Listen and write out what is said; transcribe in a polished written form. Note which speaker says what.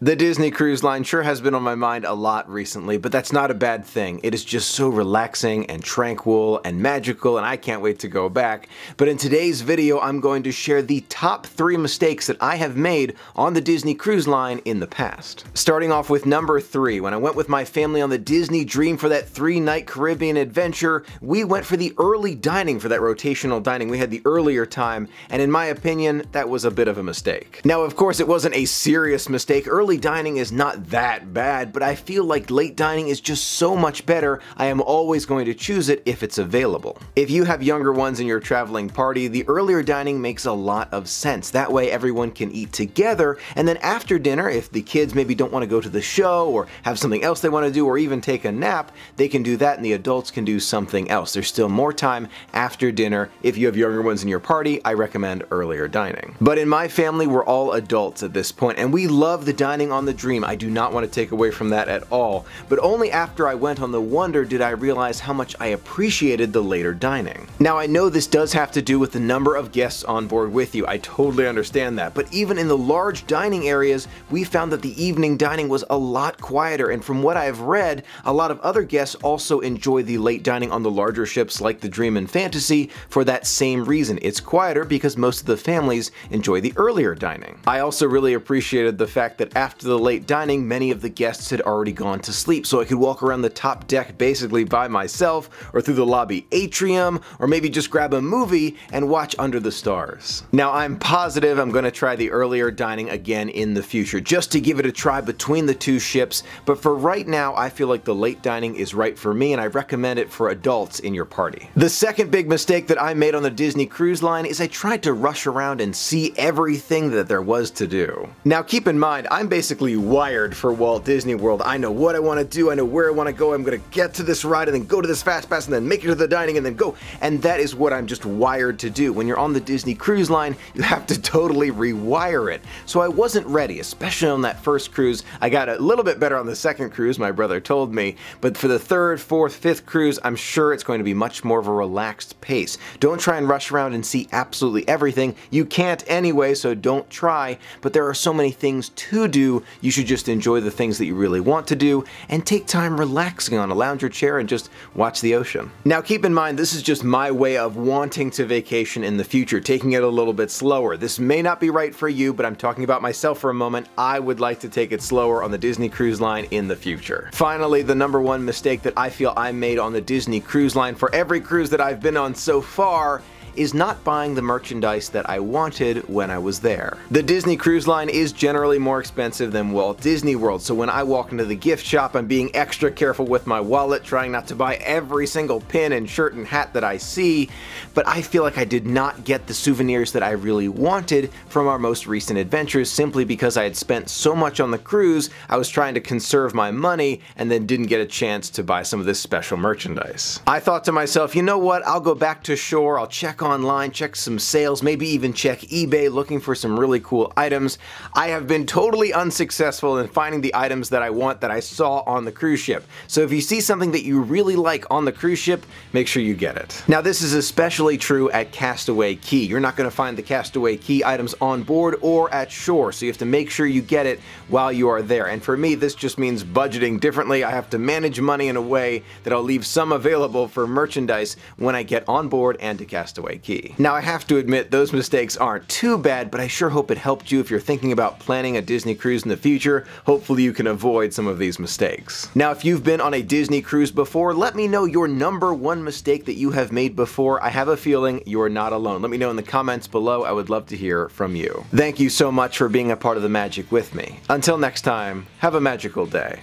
Speaker 1: The Disney Cruise Line sure has been on my mind a lot recently, but that's not a bad thing. It is just so relaxing and tranquil and magical, and I can't wait to go back. But in today's video, I'm going to share the top 3 mistakes that I have made on the Disney Cruise Line in the past. Starting off with number 3, when I went with my family on the Disney Dream for that 3-night Caribbean adventure, we went for the early dining for that rotational dining. We had the earlier time, and in my opinion, that was a bit of a mistake. Now, of course, it wasn't a serious mistake. Early dining is not that bad, but I feel like late dining is just so much better. I am always going to choose it if it's available. If you have younger ones in your traveling party, the earlier dining makes a lot of sense. That way everyone can eat together, and then after dinner, if the kids maybe don't want to go to the show or have something else they want to do or even take a nap, they can do that and the adults can do something else. There's still more time after dinner. If you have younger ones in your party, I recommend earlier dining. But in my family, we're all adults at this point, and we love the dining on the Dream. I do not want to take away from that at all, but only after I went on the Wonder did I realize how much I appreciated the later dining. Now, I know this does have to do with the number of guests on board with you. I totally understand that, but even in the large dining areas, we found that the evening dining was a lot quieter, and from what I've read, a lot of other guests also enjoy the late dining on the larger ships like the Dream and Fantasy for that same reason. It's quieter because most of the families enjoy the earlier dining. I also really appreciated the fact that after the late dining, many of the guests had already gone to sleep, so I could walk around the top deck basically by myself, or through the lobby atrium, or maybe just grab a movie and watch under the stars. Now, I'm positive I'm going to try the earlier dining again in the future, just to give it a try between the two ships, but for right now, I feel like the late dining is right for me, and I recommend it for adults in your party. The second big mistake that I made on the Disney Cruise Line is I tried to rush around and see everything that there was to do. Now, keep in mind, I'm basically wired for Walt Disney World. I know what I want to do, I know where I want to go, I'm going to get to this ride and then go to this fast pass and then make it to the dining and then go. And that is what I'm just wired to do. When you're on the Disney Cruise Line, you have to totally rewire it. So I wasn't ready, especially on that first cruise. I got a little bit better on the second cruise, my brother told me, but for the third, fourth, fifth cruise, I'm sure it's going to be much more of a relaxed pace. Don't try and rush around and see absolutely everything. You can't anyway, so don't try, but there are so many things to do. You should just enjoy the things that you really want to do and take time relaxing on a lounger chair and just watch the ocean. Now, keep in mind, this is just my way of wanting to vacation in the future, taking it a little bit slower. This may not be right for you, but I'm talking about myself for a moment. I would like to take it slower on the Disney Cruise Line in the future. Finally, the number 1 mistake that I feel I made on the Disney Cruise Line for every cruise that I've been on so far is not buying the merchandise that I wanted when I was there. The Disney Cruise Line is generally more expensive than Walt Disney World, so when I walk into the gift shop, I'm being extra careful with my wallet, trying not to buy every single pin and shirt and hat that I see, but I feel like I did not get the souvenirs that I really wanted from our most recent adventures simply because I had spent so much on the cruise. I was trying to conserve my money and then didn't get a chance to buy some of this special merchandise. I thought to myself, you know what, I'll go back to shore, I'll check online, check some sales, maybe even check eBay looking for some really cool items. I have been totally unsuccessful in finding the items that I want that I saw on the cruise ship. So if you see something that you really like on the cruise ship, make sure you get it. Now, this is especially true at Castaway Cay. You're not going to find the Castaway Cay items on board or at shore, so you have to make sure you get it while you are there. And for me, this just means budgeting differently. I have to manage money in a way that I'll leave some available for merchandise when I get on board and to Castaway Cay. Now, I have to admit, those mistakes aren't too bad, but I sure hope it helped you if you're thinking about planning a Disney cruise in the future. Hopefully you can avoid some of these mistakes. Now, if you've been on a Disney cruise before, let me know your number 1 mistake that you have made before. I have a feeling you're not alone. Let me know in the comments below. I would love to hear from you. Thank you so much for being a part of the magic with me. Until next time, have a magical day.